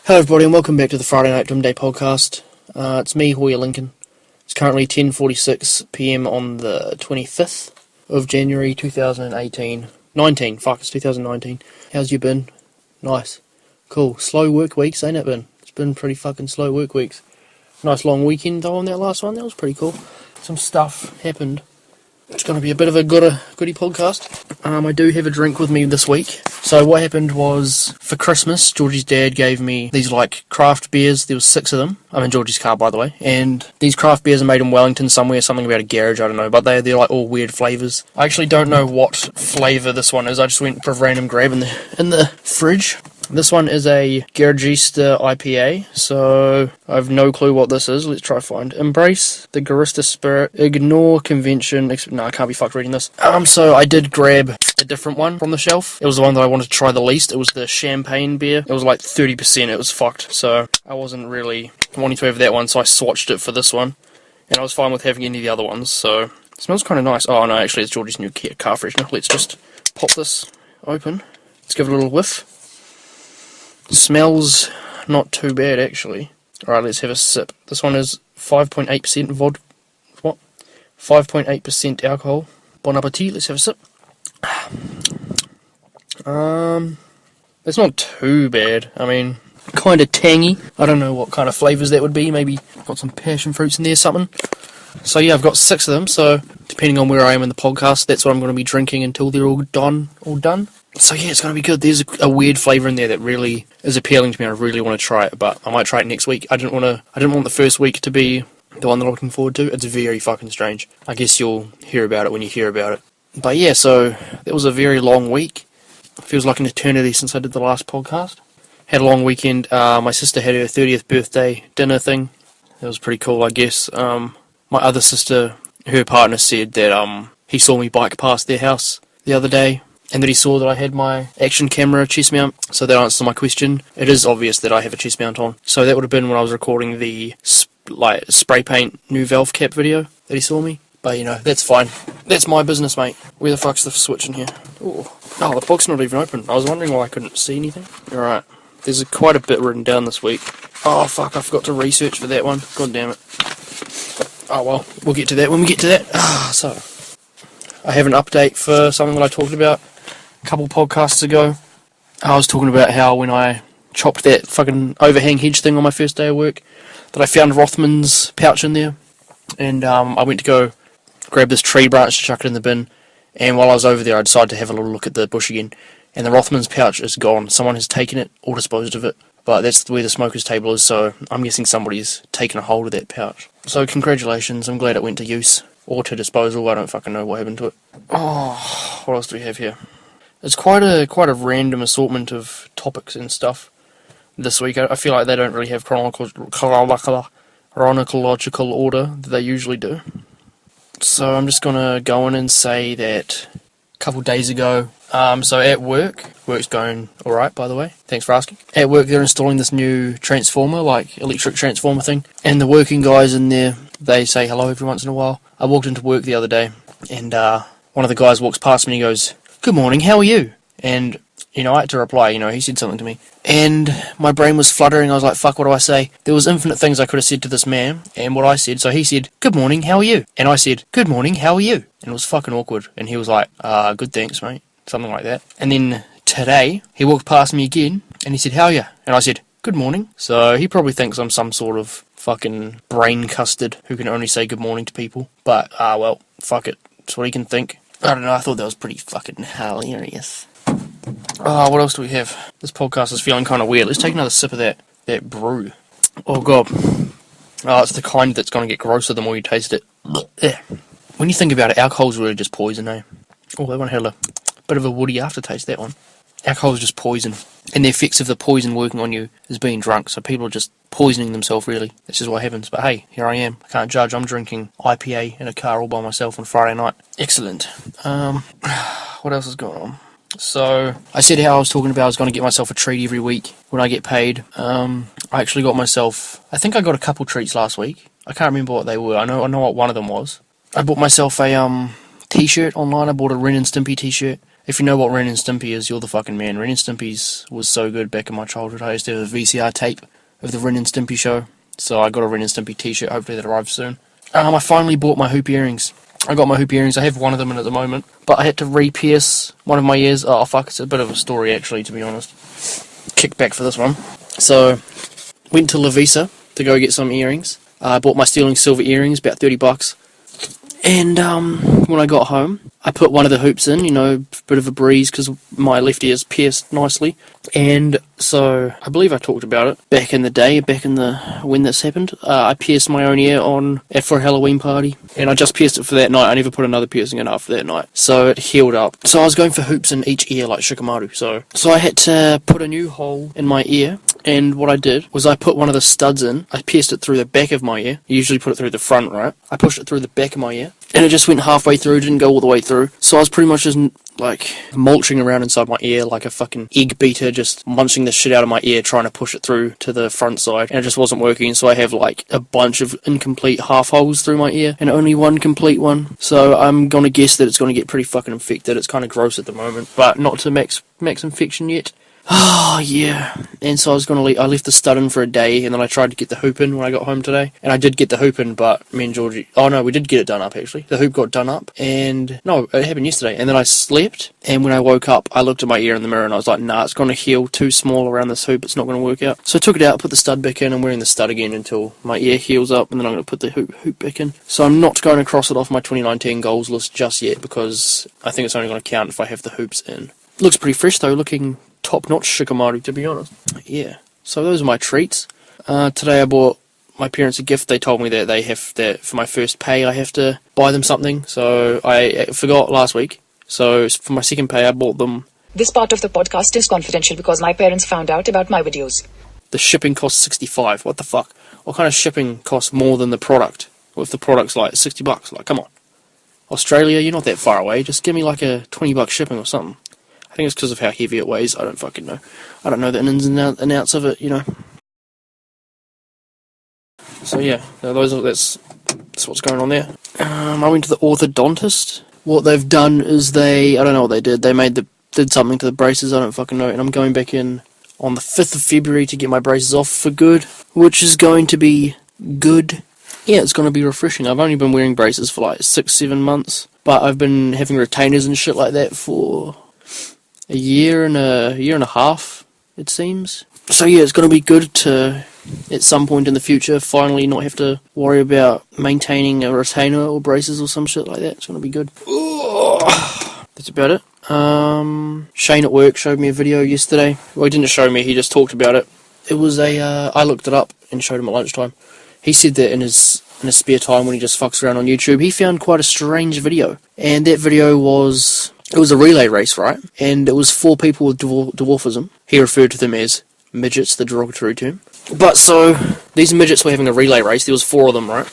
Hello everybody and welcome back to the Friday Night Dim Day podcast. It's me, Hoya Lincoln. It's currently 10:46pm on the 25th of January 2018. 19, fuck, it's 2019. How's you been? Nice. Cool. Slow work weeks, ain't it been? It's been pretty fucking slow work weeks. Nice long weekend though on that last one, that was pretty cool. Some stuff happened. It's going to be a bit of a goody podcast. I do have a drink with me this week. So what happened was, for Christmas, Georgie's dad gave me these craft beers. There was 6 of them. I'm in Georgie's car, by the way. And these craft beers are made in Wellington somewhere, something about a garage, I don't know. But they're all weird flavours. I actually don't know what flavour this one is. I just went for a random grab in the fridge. This one is a Garagista IPA, so I have no clue what this is. Let's try find. Embrace the Garista spirit, ignore convention. No, I can't be fucked reading this. So I did grab a different one from the shelf. It was the one that I wanted to try the least. It was the champagne beer. It was like 30%. It was fucked, so I wasn't really wanting to have that one, so I swatched it for this one. And I was fine with having any of the other ones, so it smells kind of nice. Oh no, actually it's Georgie's new car freshener. Let's just pop this open. Let's give it a little whiff. Smells not too bad actually. Alright, let's have a sip. This one is 5.8% 5.8% alcohol. Bon appetit, let's have a sip. It's not too bad. I mean, kind of tangy. I don't know what kind of flavours that would be. Maybe got some passion fruits in there, something. So yeah, I've got 6 of them, so depending on where I am in the podcast, that's what I'm going to be drinking until they're all done. So yeah, it's going to be good. There's a weird flavour in there that really is appealing to me. I really want to try it, but I might try it next week. I didn't want the first week to be the one that I'm looking forward to. It's very fucking strange. I guess you'll hear about it when you hear about it. But yeah, so that was a very long week. It feels like an eternity since I did the last podcast. Had a long weekend. My sister had her 30th birthday dinner thing. That was pretty cool, I guess. My other sister, her partner, said that he saw me bike past their house the other day, and that he saw that I had my action camera chest mount. So that answers my question. It is obvious that I have a chest mount on. So that would have been when I was recording the spray paint new valve cap video that he saw me. But you know, that's fine. That's my business, mate. Where the fuck's the switch in here? Ooh. Oh, the book's not even open. I was wondering why I couldn't see anything. Alright. There's quite a bit written down this week. Oh fuck, I forgot to research for that one. God damn it. Oh well, we'll get to that when we get to that. So, I have an update for something that I talked about a couple podcasts ago. I was talking about how when I chopped that fucking overhang hedge thing on my first day of work, that I found Rothman's pouch in there. And I went to go grab this tree branch to chuck it in the bin. And while I was over there, I decided to have a little look at the bush again. And the Rothman's pouch is gone. Someone has taken it or disposed of it. But that's where the smoker's table is, so I'm guessing somebody's taken a hold of that pouch. So congratulations, I'm glad it went to use. Or to disposal, I don't fucking know what happened to it. Oh, what else do we have here? It's quite a random assortment of topics and stuff this week. I feel like they don't really have chronological order that they usually do. So I'm just gonna go in and say that a couple days ago, so at work's going alright, by the way, thanks for asking. At work they're installing this new transformer, electric transformer thing, and the working guys in there, they say hello every once in a while. I walked into work the other day, and one of the guys walks past me and he goes, "Good morning, how are you?" And, I had to reply, he said something to me. And my brain was fluttering, I was like, fuck, what do I say? There was infinite things I could have said to this man, and what I said, so he said, "Good morning, how are you?" And I said, "Good morning, how are you?" And it was fucking awkward, and he was like, "Good, thanks, mate." Something like that. And then today, he walked past me again, and he said, "How are you?" And I said, "Good morning." So he probably thinks I'm some sort of fucking brain custard who can only say good morning to people. But, well, fuck it. That's what he can think. I don't know, I thought that was pretty fucking hilarious. What else do we have? This podcast is feeling kind of weird. Let's take another sip of that brew. Oh god. It's the kind that's going to get grosser the more you taste it. When you think about it, alcohol's really just poison, eh? Oh, that one had a bit of a woody aftertaste, that one. Alcohol is just poison. And the effects of the poison working on you is being drunk, so people are just poisoning themselves, really. That's just what happens. But hey, here I am. I can't judge. I'm drinking IPA in a car all by myself on Friday night. Excellent. What else is going on? So, I said how I was talking about I was going to get myself a treat every week when I get paid. I actually got myself, I think I got a couple treats last week. I can't remember what they were. I know what one of them was. I bought myself a t-shirt online. I bought a Ren and Stimpy t-shirt. If you know what Ren and Stimpy is, you're the fucking man. Ren and Stimpy's was so good back in my childhood. I used to have a VCR tape of the Ren and Stimpy show. So I got a Ren and Stimpy t-shirt, hopefully that arrives soon. I finally bought my hoop earrings. I got my hoop earrings. I have one of them in at the moment. But I had to re-pierce one of my ears. Oh fuck, it's a bit of a story actually, to be honest. Kick back for this one. So, went to Lavisa to go get some earrings. I bought my sterling silver earrings, about $30. And when I got home, I put one of the hoops in, you know, bit of a breeze because my left ear's pierced nicely. And so, I believe I talked about it back in the day, when this happened. I pierced my own ear for a Halloween party. And I just pierced it for that night. I never put another piercing in after that night. So it healed up. So I was going for hoops in each ear like Shikamaru. So I had to put a new hole in my ear. And what I did was I put one of the studs in. I pierced it through the back of my ear. You usually put it through the front, right? I pushed it through the back of my ear. And it just went halfway through, didn't go all the way through. So I was pretty much just like mulching around inside my ear like a fucking egg beater, just munching the shit out of my ear, trying to push it through to the front side. And it just wasn't working, so I have like a bunch of incomplete half holes through my ear and only one complete one. So I'm gonna guess that it's gonna get pretty fucking infected. It's kind of gross at the moment, but not to max infection yet. Oh, yeah. And so I left the stud in for a day, and then I tried to get the hoop in when I got home today. And I did get the hoop in, but me and Georgie... Oh, no, we did get it done up, actually. The hoop got done up, and... No, it happened yesterday. And then I slept, and when I woke up, I looked at my ear in the mirror, and I was like, nah, it's going to heal too small around this hoop. It's not going to work out. So I took it out, put the stud back in. I'm wearing the stud again until my ear heals up, and then I'm going to put the hoop back in. So I'm not going to cross it off my 2019 goals list just yet, because I think it's only going to count if I have the hoops in. Looks pretty fresh, though, looking... top-notch Shikamaru, to be honest. Yeah. So those are my treats. Today I bought my parents a gift. They told me that for my first pay I have to buy them something. So I forgot last week. So for my second pay I bought them... This part of the podcast is confidential because my parents found out about my videos. The shipping costs $65. What the fuck? What kind of shipping costs more than the product? What if the product's like $60? Like, come on. Australia, you're not that far away. Just give me like a $20 shipping or something. I think it's because of how heavy it weighs. I don't fucking know. I don't know the ins and outs of it, you know. So yeah, that's what's going on there. I went to the orthodontist. What they've done is I don't know what they did. They did something to the braces. I don't fucking know. And I'm going back in on the 5th of February to get my braces off for good, which is going to be good. Yeah, it's going to be refreshing. I've only been wearing braces for like 6-7 months, but I've been having retainers and shit like that for a year and a half, it seems. So yeah, it's going to be good to, at some point in the future, finally not have to worry about maintaining a retainer or braces or some shit like that. It's going to be good. That's about it. Shane at work showed me a video yesterday. Well, he didn't show me, he just talked about it. It was I looked it up and showed him at lunchtime. He said that in his spare time when he just fucks around on YouTube, he found quite a strange video. And that video was... It was a relay race, right? And it was 4 people with dwarfism. He referred to them as midgets, the derogatory term. But so, these midgets were having a relay race. There was 4 of them, right?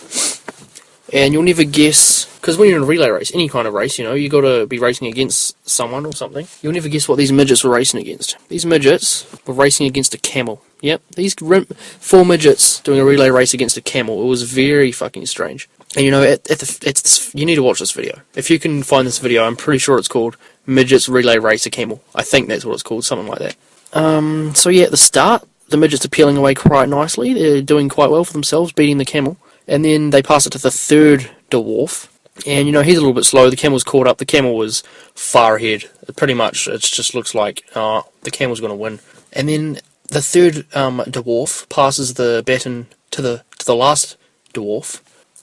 And you'll never guess... Because when you're in a relay race, any kind of race, you know, you got to be racing against someone or something. You'll never guess what these midgets were racing against. These midgets were racing against a camel. Yep, these 4 midgets doing a relay race against a camel. It was very fucking strange. And you know, you need to watch this video. If you can find this video, I'm pretty sure it's called Midgets Relay Race a Camel. I think that's what it's called, something like that. So yeah, at the start, the midgets are peeling away quite nicely. They're doing quite well for themselves, beating the camel. And then they pass it to the 3rd dwarf. And you know, he's a little bit slow. The camel's caught up. The camel was far ahead. Pretty much, it just looks like the camel's going to win. And then the 3rd dwarf passes the baton to the last dwarf.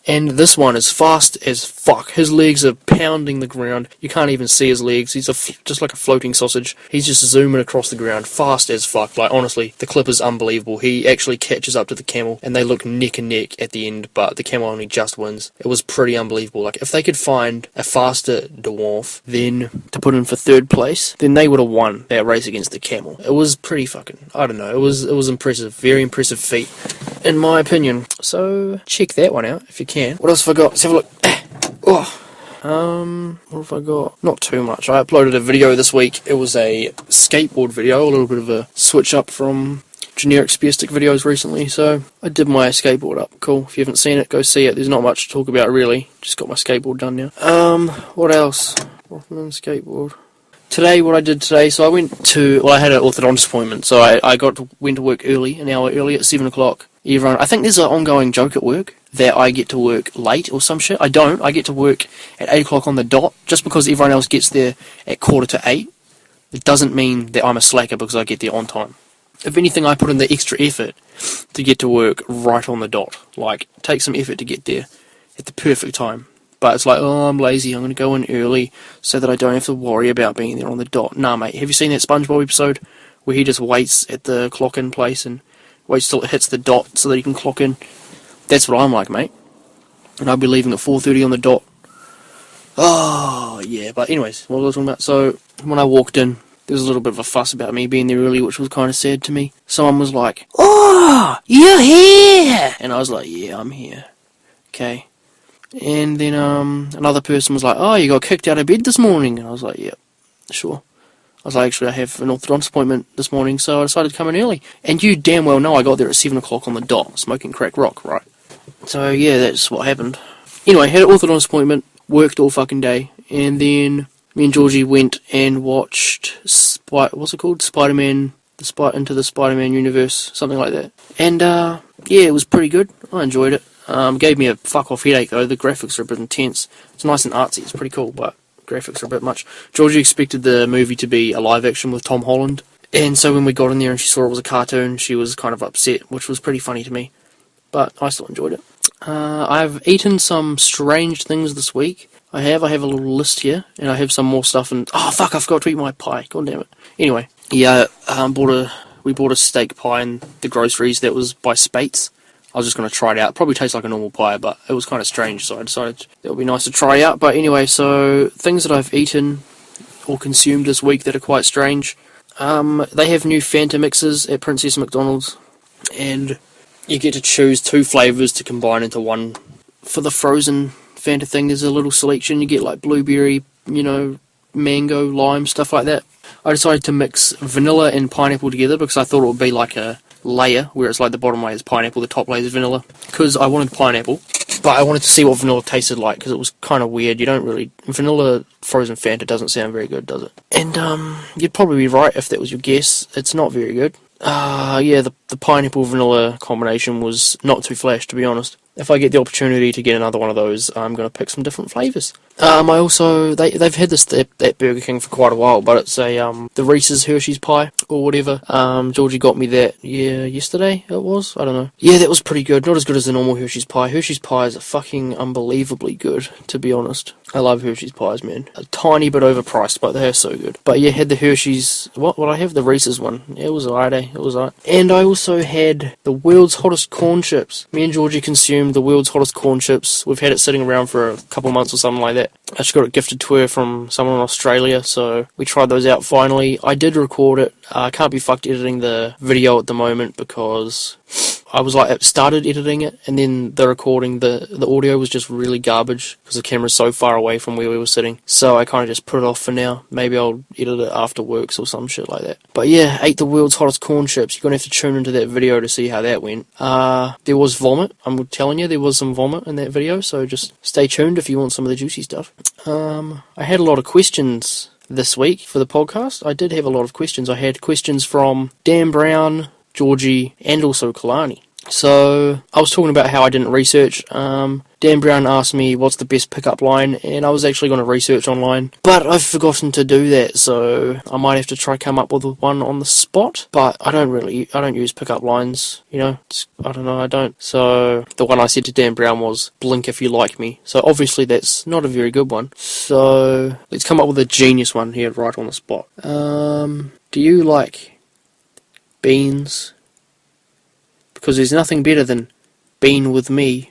And this one is fast as fuck. His legs are pounding the ground. You can't even see his legs. He's just like a floating sausage. He's just zooming across the ground, fast as fuck. Like, honestly, the clip is unbelievable. He actually catches up to the camel, and they look neck and neck at the end, but the camel only just wins. It was pretty unbelievable. Like, if they could find a faster dwarf then to put in for 3rd place, then they would have won that race against the camel. It was pretty fucking, I don't know, it was impressive. Very impressive feat, in my opinion. So, check that one out if you can. What else have I got? Let's have a look. What have I got? Not too much. I uploaded a video this week. It was a skateboard video, a little bit of a switch up from generic spear stick videos recently, so I did my skateboard up. Cool. If you haven't seen it, go see it. There's not much to talk about really. Just got my skateboard done now. What else? Rothman skateboard. Today, what I did today, so I I had an orthodontist appointment, so went to work early, an hour early at 7 o'clock. I think there's an ongoing joke at work that I get to work late or some shit. I don't. I get to work at 8 o'clock on the dot, just because everyone else gets there at 7:45. It doesn't mean that I'm a slacker because I get there on time. If anything, I put in the extra effort to get to work right on the dot. Like, take some effort to get there at the perfect time. But it's like, oh, I'm lazy, I'm going to go in early so that I don't have to worry about being there on the dot. Nah, mate, have you seen that SpongeBob episode where he just waits at the clock-in place and waits till it hits the dot so that he can clock in? That's what I'm like, mate. And I'll be leaving at 4:30 on the dot. Oh, yeah, but anyways, what was I talking about? So, when I walked in, there was a little bit of a fuss about me being there early, which was kind of sad to me. Someone was like, "Oh, you're here!" And I was like, "Yeah, I'm here." Okay. And then another person was like, "Oh, you got kicked out of bed this morning." And I was like, "Yep, sure." I was like, "Actually, I have an orthodontist appointment this morning, so I decided to come in early." And you damn well know I got there at 7 o'clock on the dot, smoking crack rock, right? So yeah, that's what happened. Anyway, had an orthodontist appointment, worked all fucking day, and then me and Georgie went and watched what's it called? Spider-Man, Into the Spider-Man universe, something like that. And yeah, it was pretty good. I enjoyed it. Gave me a fuck-off headache, though. The graphics are a bit intense. It's nice and artsy. It's pretty cool, but graphics are a bit much. Georgie expected the movie to be a live-action with Tom Holland. And so when we got in there and she saw it was a cartoon, she was kind of upset, which was pretty funny to me. But I still enjoyed it. I've eaten some strange things this week. I have a little list here, and I have some more stuff. And oh fuck, I forgot to eat my pie. God damn it. Anyway, yeah, we bought a steak pie in the groceries that was by Spates. I was just going to try it out. It probably tastes like a normal pie, but it was kind of strange, so I decided it would be nice to try out. But anyway, so things that I've eaten or consumed this week that are quite strange. They have new Fanta mixes at Princess McDonald's, and you get to choose 2 flavours to combine into one. For the frozen Fanta thing, there's a little selection. You get like blueberry, mango, lime, stuff like that. I decided to mix vanilla and pineapple together because I thought it would be like a layer, where it's like the bottom layer is pineapple, the top layer is vanilla, because I wanted pineapple, but I wanted to see what vanilla tasted like, because it was kind of weird. Vanilla frozen Fanta doesn't sound very good, does it? And you'd probably be right if that was your guess. It's not very good. Yeah, the pineapple vanilla combination was not too flash, to be honest. If I get the opportunity to get another one of those, I'm going to pick some different flavours. They've had this at Burger King for quite a while, but it's the Reese's Hershey's pie, or whatever. Georgie got me that, yesterday it was? I don't know. Yeah, that was pretty good. Not as good as the normal Hershey's pie. Hershey's pies are fucking unbelievably good, to be honest. I love Hershey's pies, man. A tiny bit overpriced, but they are so good. But yeah, had the Hershey's, what I have? The Reese's one. Yeah, it was alright, It was alright. And I also had the world's hottest corn chips. Me and Georgie consumed the world's hottest corn chips. We've had it sitting around for a couple months or something like that. I just got it gifted to her from someone in Australia, so we tried those out finally. I did record it. I can't be fucked editing the video at the moment because I started editing it, and then the recording, the audio was just really garbage because the camera's so far away from where we were sitting. So I kind of just put it off for now. Maybe I'll edit it after works or some shit like that. But yeah, ate the world's hottest corn chips. You're going to have to tune into that video to see how that went. There was vomit. I'm telling you, there was some vomit in that video, so just stay tuned if you want some of the juicy stuff. I had a lot of questions this week for the podcast. I did have a lot of questions. I had questions from Dan Brown, Georgie, and also Kalani. So I was talking about how I didn't research. Dan Brown asked me what's the best pickup line, and I was actually going to research online, but I've forgotten to do that, so I might have to try come up with one on the spot. But I don't use pickup lines, I don't. So the one I said to Dan Brown was blink if you like me. So obviously that's not a very good one. So let's come up with a genius one here right on the spot. Do you like beans? Because there's nothing better than being with me.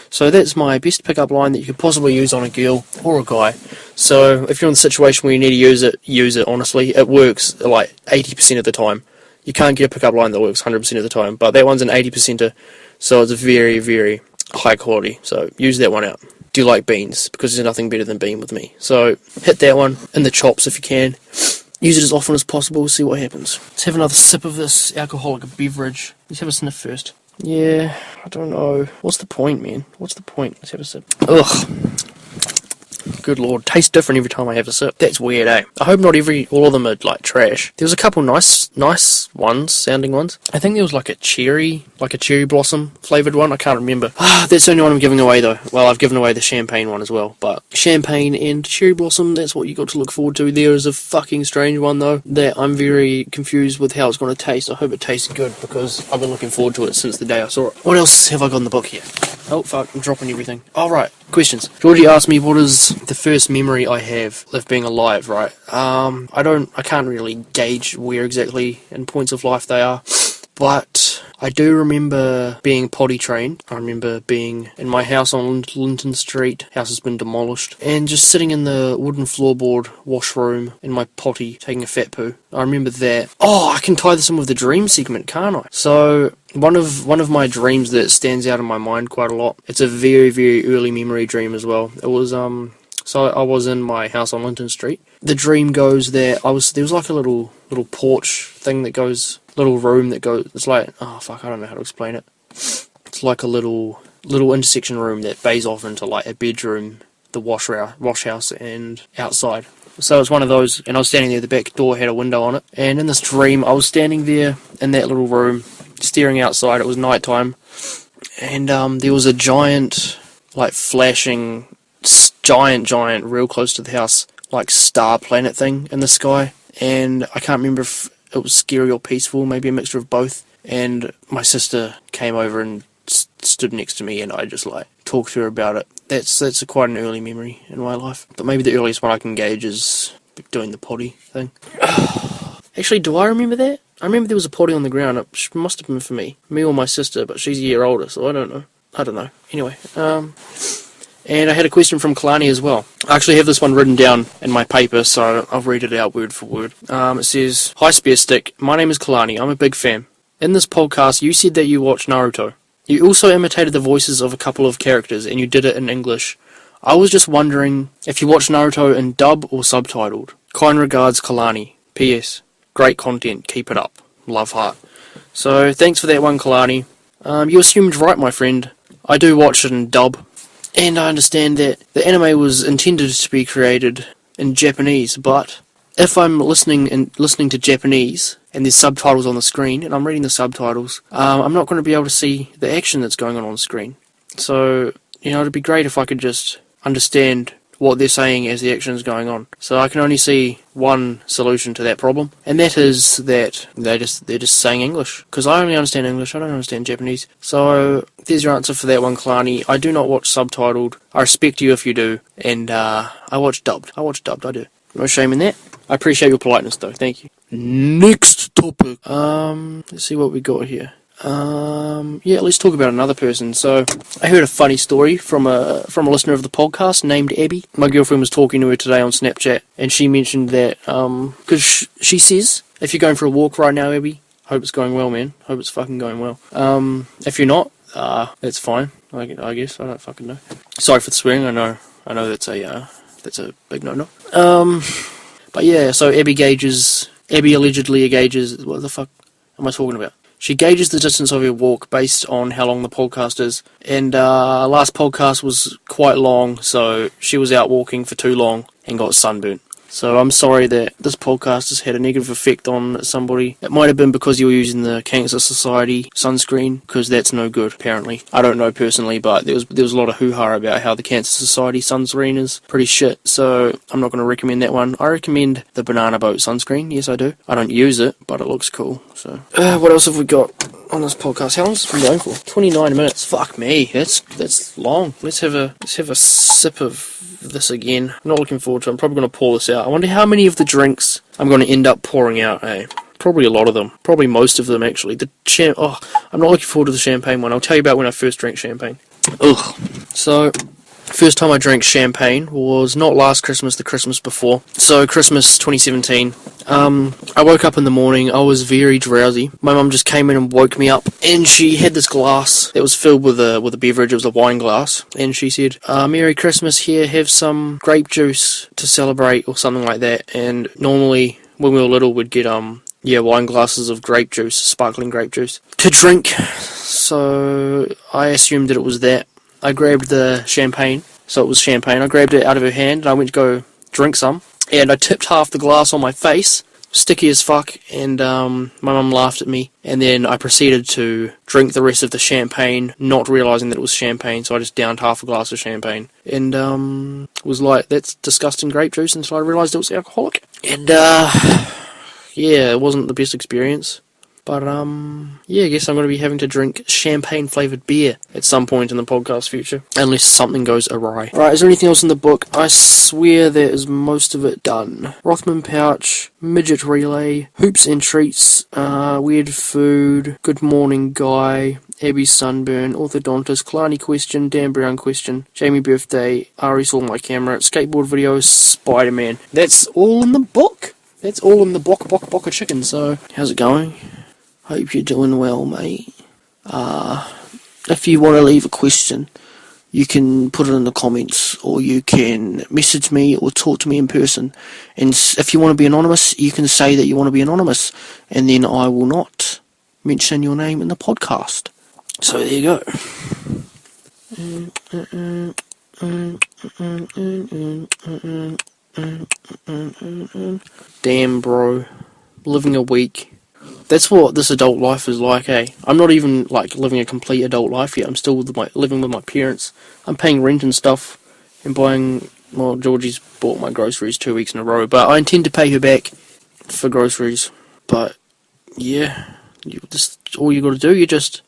So that's my best pickup line that you could possibly use on a girl or a guy. So if you're in a situation where you need to use it, honestly. It works like 80% of the time. You can't get a pickup line that works 100% of the time, but that one's an 80%er, so it's very, very high quality. So use that one out. Do you like beans? Because there's nothing better than being with me. So hit that one in the chops if you can. Use it as often as possible, see what happens. Let's have another sip of this alcoholic beverage. Let's have a sniff first. Yeah, I don't know. What's the point, man? What's the point? Let's have a sip. Ugh. good lord, tastes different every time I have a sip. That's weird, eh? I hope not all of them are like trash. There was a couple nice ones, sounding ones. I think there was like a cherry blossom flavoured one. I can't remember. That's the only one I'm giving away though. Well, I've given away the champagne one as well, but champagne and cherry blossom, that's what you got to look forward to. There is a fucking strange one though, that I'm very confused with how it's going to taste. I hope it tastes good, because I've been looking forward to it since the day I saw it. What else have I got in the book here? Oh fuck, I'm dropping everything. Alright, questions. Georgie asked me what is the first memory I have of being alive, right? I can't really gauge where exactly in points of life they are, but I do remember being potty trained. I remember being in my house on Linton Street. House has been demolished. And just sitting in the wooden floorboard washroom in my potty, taking a fat poo. I remember that. Oh, I can tie this in with the dream segment, can't I? So, one of my dreams that stands out in my mind quite a lot. It's a very, very early memory dream as well. It was, so I was in my house on Linton Street. The dream goes that there was like a little porch thing that goes, little room that goes, it's like, oh fuck, I don't know how to explain it. It's like a little intersection room that bays off into like a bedroom, the wash house and outside. So it's one of those, and I was standing there, the back door had a window on it, and in this dream I was standing there in that little room, staring outside. It was night time, and there was a giant, like flashing, giant, real close to the house, like star planet thing in the sky, and I can't remember if it was scary or peaceful, maybe a mixture of both. And my sister came over and stood next to me, and I just like talked to her about it. That's quite an early memory in my life, but maybe the earliest one I can gauge is doing the potty thing. Actually, do I remember that? I remember there was a potty on the ground. It must have been for me or my sister, but she's a year older, so I don't know. Anyway, and I had a question from Kalani as well. I actually have this one written down in my paper, so I'll read it out word for word. It says, "Hi Spear Stick, my name is Kalani. I'm a big fan. In this podcast, you said that you watch Naruto. You also imitated the voices of a couple of characters, and you did it in English. I was just wondering if you watch Naruto in dub or subtitled. Kind regards, Kalani. P.S. Great content. Keep it up. Love, heart." So, thanks for that one, Kalani. You assumed right, my friend. I do watch it in dub. And I understand that the anime was intended to be created in Japanese, but if I'm listening to Japanese and there's subtitles on the screen and I'm reading the subtitles, I'm not going to be able to see the action that's going on the screen. So, it'd be great if I could just understand what they're saying as the action is going on. So I can only see one solution to that problem, and that is that they're just saying English, because I only understand English, I don't understand Japanese. So there's your answer for that one, Kalani. I do not watch subtitled. I respect you if you do, and I watch dubbed. I do. No shame in that. I appreciate your politeness though, thank you. Next topic. Let's see what we got here. Let's talk about another person. So, I heard a funny story from a listener of the podcast named Abby. My girlfriend was talking to her today on Snapchat, and she mentioned that, because she says, if you're going for a walk right now, Abby, hope it's going well, man. Hope it's fucking going well. If you're not, that's fine, I guess. I don't fucking know. Sorry for the swearing, I know that's a big no-no. But yeah, so Abby allegedly gauges, what the fuck am I talking about? She gauges the distance of her walk based on how long the podcast is, and last podcast was quite long, so she was out walking for too long and got sunburnt. So I'm sorry that this podcast has had a negative effect on somebody. It might have been because you were using the Cancer Society sunscreen, because that's no good, apparently. I don't know personally, but there was a lot of hoo-ha about how the Cancer Society sunscreen is pretty shit, so I'm not going to recommend that one. I recommend the Banana Boat sunscreen, yes I do. I don't use it, but it looks cool, so. What else have we got on this podcast? How long has it been going for? 29 minutes. Fuck me, that's long. Let's have a sip of this again. I'm not looking forward to it. I'm probably going to pour this out. I wonder how many of the drinks I'm going to end up pouring out, eh? Probably a lot of them. Probably most of them, actually. I'm not looking forward to the champagne one. I'll tell you about when I first drank champagne. Ugh. So, first time I drank champagne was not last Christmas, the Christmas before. So, Christmas 2017. I woke up in the morning, I was very drowsy. My mum just came in and woke me up, and she had this glass that was filled with a beverage. It was a wine glass, and she said, "Merry Christmas, here, have some grape juice to celebrate," or something like that. And normally, when we were little, we'd get wine glasses of grape juice, sparkling grape juice, to drink. So I assumed that it was that. I grabbed the champagne, so it was champagne. I grabbed it out of her hand and I went to go drink some, and I tipped half the glass on my face, sticky as fuck, and my mum laughed at me, and then I proceeded to drink the rest of the champagne, not realising that it was champagne, so I just downed half a glass of champagne, and was like, that's disgusting grape juice, until I realised it was alcoholic, and yeah, it wasn't the best experience. But, yeah, I guess I'm going to be having to drink champagne-flavoured beer at some point in the podcast future, unless something goes awry. Right, is there anything else in the book? I swear there is most of it done. Rothman pouch, midget relay, hoops and treats, weird food, good morning guy, Abby's sunburn, orthodontist, Kalani question, Dan Brown question, Jamie birthday, Ari saw my camera, skateboard videos, Spider-Man. That's all in the book. That's all in the block of chicken, so how's it going? Hope you're doing well, mate. If you want to leave a question, you can put it in the comments, or you can message me or talk to me in person. And if you want to be anonymous, you can say that you want to be anonymous, and then I will not mention your name in the podcast. So there you go. Damn, bro. Living a week. That's what this adult life is like, eh? I'm not even, like, living a complete adult life yet. I'm still living with my parents. I'm paying rent and stuff, and buying, well, Georgie's bought my groceries 2 weeks in a row, but I intend to pay her back for groceries. But, yeah, all you gotta do, you just,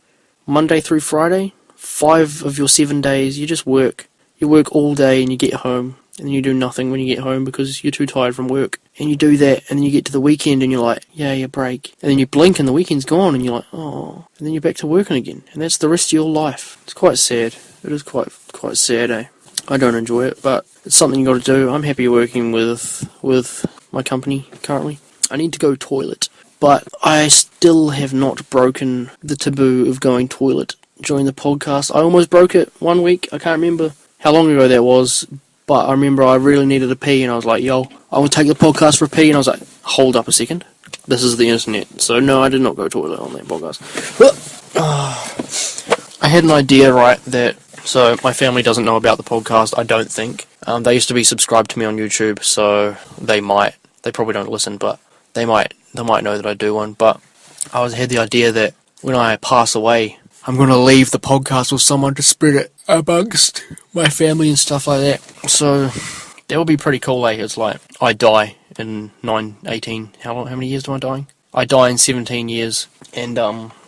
Monday through Friday, 5 of your 7 days, you just work. You work all day and you get home, and then you do nothing when you get home because you're too tired from work. And you do that, and then you get to the weekend and you're like, yeah, you break. And then you blink and the weekend's gone and you're like, oh. And then you're back to working again. And that's the rest of your life. It's quite sad. It is quite sad, eh? I don't enjoy it, but it's something you got to do. I'm happy working with my company currently. I need to go toilet, but I still have not broken the taboo of going toilet during the podcast. I almost broke it 1 week. I can't remember how long ago that was, but I remember I really needed a pee, and I was like, yo, I will take the podcast for a pee, and I was like, hold up a second. This is the internet. So no, I did not go toilet on that podcast. I had an idea, right, that, so my family doesn't know about the podcast, I don't think. They used to be subscribed to me on YouTube, so they probably don't listen, but they might know that I do one. But I had the idea that when I pass away, I'm going to leave the podcast with someone to spread it amongst my family and stuff like that. So that would be pretty cool, eh? It's like, I die in 18, how many years am I dying? I die in 17 years, and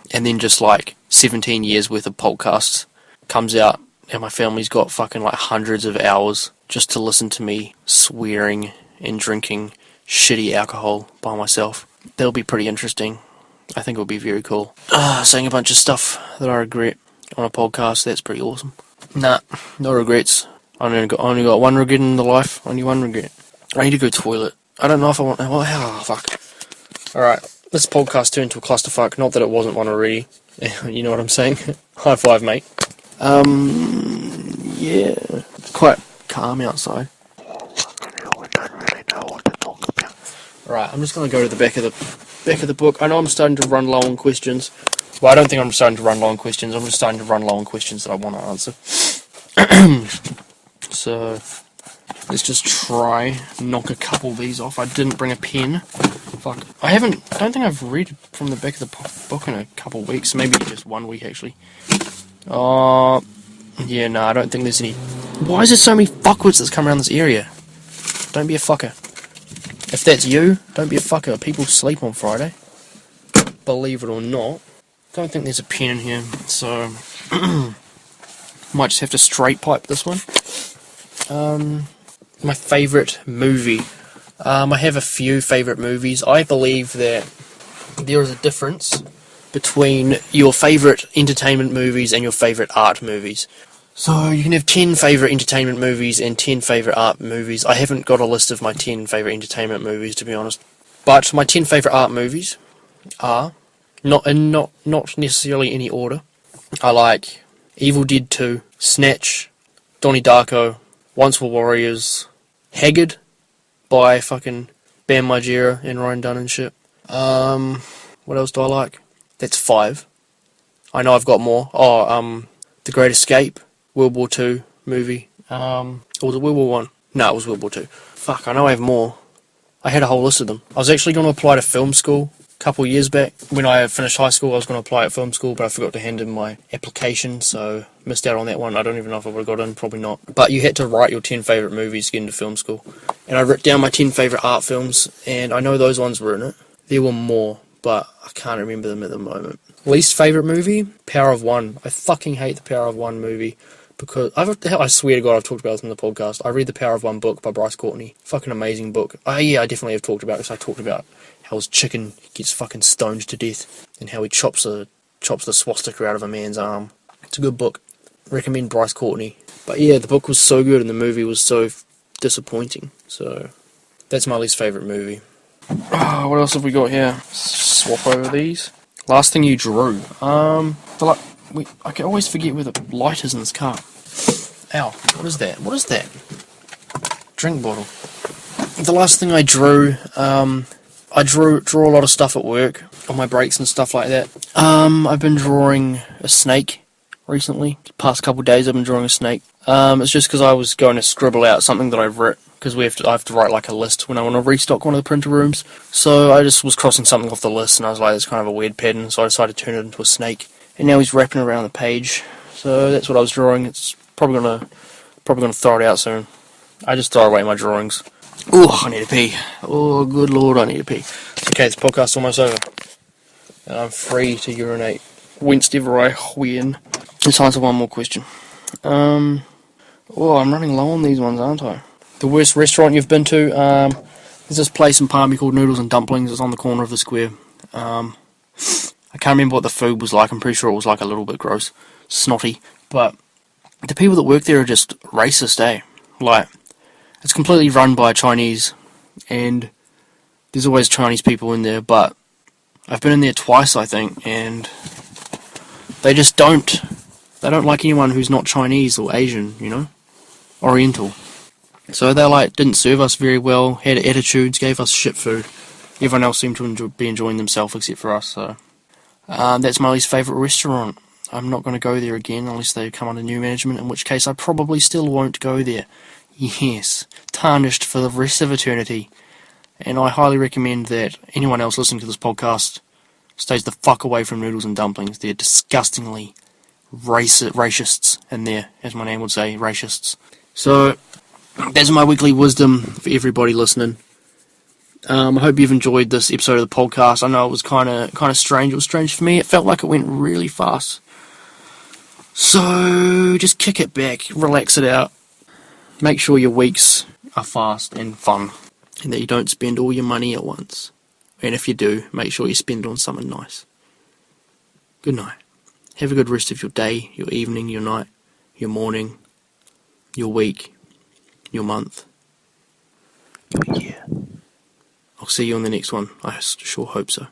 then just like 17 years worth of podcasts comes out, and my family's got fucking like hundreds of hours just to listen to me swearing and drinking shitty alcohol by myself. That'll be pretty interesting. I think it'll be very cool. Saying a bunch of stuff that I regret on a podcast, that's pretty awesome. Nah, no regrets. I only got one regret in the life, only one regret. I need to go toilet. I don't know if I want... Oh, fuck. Alright, this podcast turned into a clusterfuck, not that it wasn't one already. You know what I'm saying? High five, mate. Yeah. It's quite calm outside. Alright, I'm just going to go to the back of the book. I know I'm starting to run low on questions. Well, I don't think I'm starting to run low on questions. I'm just starting to run low on questions that I want to answer. So, let's just try knock a couple of these off. I didn't bring a pen. Fuck. I don't think I've read from the back of the book in a couple of weeks. Maybe just 1 week, actually. Yeah, no, I don't think there's any... Why is there so many fuckwits that's come around this area? Don't be a fucker. If that's you, don't be a fucker. People sleep on Friday. Believe it or not. Don't think there's a pen in here, so... might just have to straight pipe this one. My favourite movie. I have a few favourite movies. I believe that there is a difference between your favourite entertainment movies and your favourite art movies. So you can have 10 favourite entertainment movies and 10 favourite art movies. I haven't got a list of my 10 favourite entertainment movies, to be honest. But my 10 favourite art movies are, not necessarily any order. I like Evil Dead 2, Snatch, Donnie Darko, Once Were Warriors, Haggard by fucking Bam Margera and Ryan Dunn and shit. What else do I like? That's 5. I know I've got more. The Great Escape, World War II movie. Or was it World War One? No, it was World War Two. Fuck, I know I have more. I had a whole list of them. I was actually going to apply to film school a couple of years back. When I finished high school, I was going to apply at film school, but I forgot to hand in my application, so missed out on that one. I don't even know if I would have got in, probably not. But you had to write your 10 favourite movies to get into film school. And I wrote down my 10 favourite art films, and I know those ones were in it. There were more, but I can't remember them at the moment. Least favourite movie? Power of One. I fucking hate the Power of One movie. Because I swear to God, I've talked about this in the podcast. I read The Power of One book by Bryce Courtney. Fucking amazing book. Yeah, I definitely have talked about this. I talked about how his chicken gets fucking stoned to death, and how he chops the swastika out of a man's arm. It's a good book. Recommend Bryce Courtney. But yeah, the book was so good, and the movie was so disappointing. So that's my least favourite movie. What else have we got here? Swap over these. Last thing you drew. I can always forget where the light is in this car. Ow, what is that? What is that? Drink bottle. The last thing I drew, I draw a lot of stuff at work, on my breaks and stuff like that. I've been drawing a snake recently. The past couple of days I've been drawing a snake. It's just because I was going to scribble out something that I've written, because I have to write like a list when I want to restock one of the printer rooms. So I just was crossing something off the list, and I was like, it's kind of a weird pattern, so I decided to turn it into a snake. And now he's wrapping around the page, so that's what I was drawing. It's probably gonna throw it out soon. I just throw away my drawings. Oh, I need to pee. Oh, good lord, I need to pee. Okay, this podcast's almost over, and I'm free to urinate whenever I when. Let's answer one more question. I'm running low on these ones, aren't I? The worst restaurant you've been to? There's this place in Palmy called Noodles and Dumplings. It's on the corner of the square. I can't remember what the food was like. I'm pretty sure it was like a little bit gross, snotty. But the people that work there are just racist, eh? Like, it's completely run by Chinese, and there's always Chinese people in there. But I've been in there twice, I think, and they just don't. They don't like anyone who's not Chinese or Asian, you know, Oriental. So they didn't serve us very well, had attitudes, gave us shit food. Everyone else seemed to be enjoying themselves except for us. So that's my least favourite restaurant. I'm not going to go there again unless they come under new management, in which case I probably still won't go there. Yes, tarnished for the rest of eternity. And I highly recommend that anyone else listening to this podcast stays the fuck away from Noodles and Dumplings. They're disgustingly racists in there, as my name would say, racists. So that's my weekly wisdom for everybody listening. I hope you've enjoyed this episode of the podcast. I know it was kind of strange. It was strange for me. It felt like it went really fast. So just kick it back, relax it out. Make sure your weeks are fast and fun, and that you don't spend all your money at once. And if you do, make sure you spend it on something nice. Good night. Have a good rest of your day, your evening, your night, your morning, your week, your month, your year. I'll see you on the next one. I sure hope so.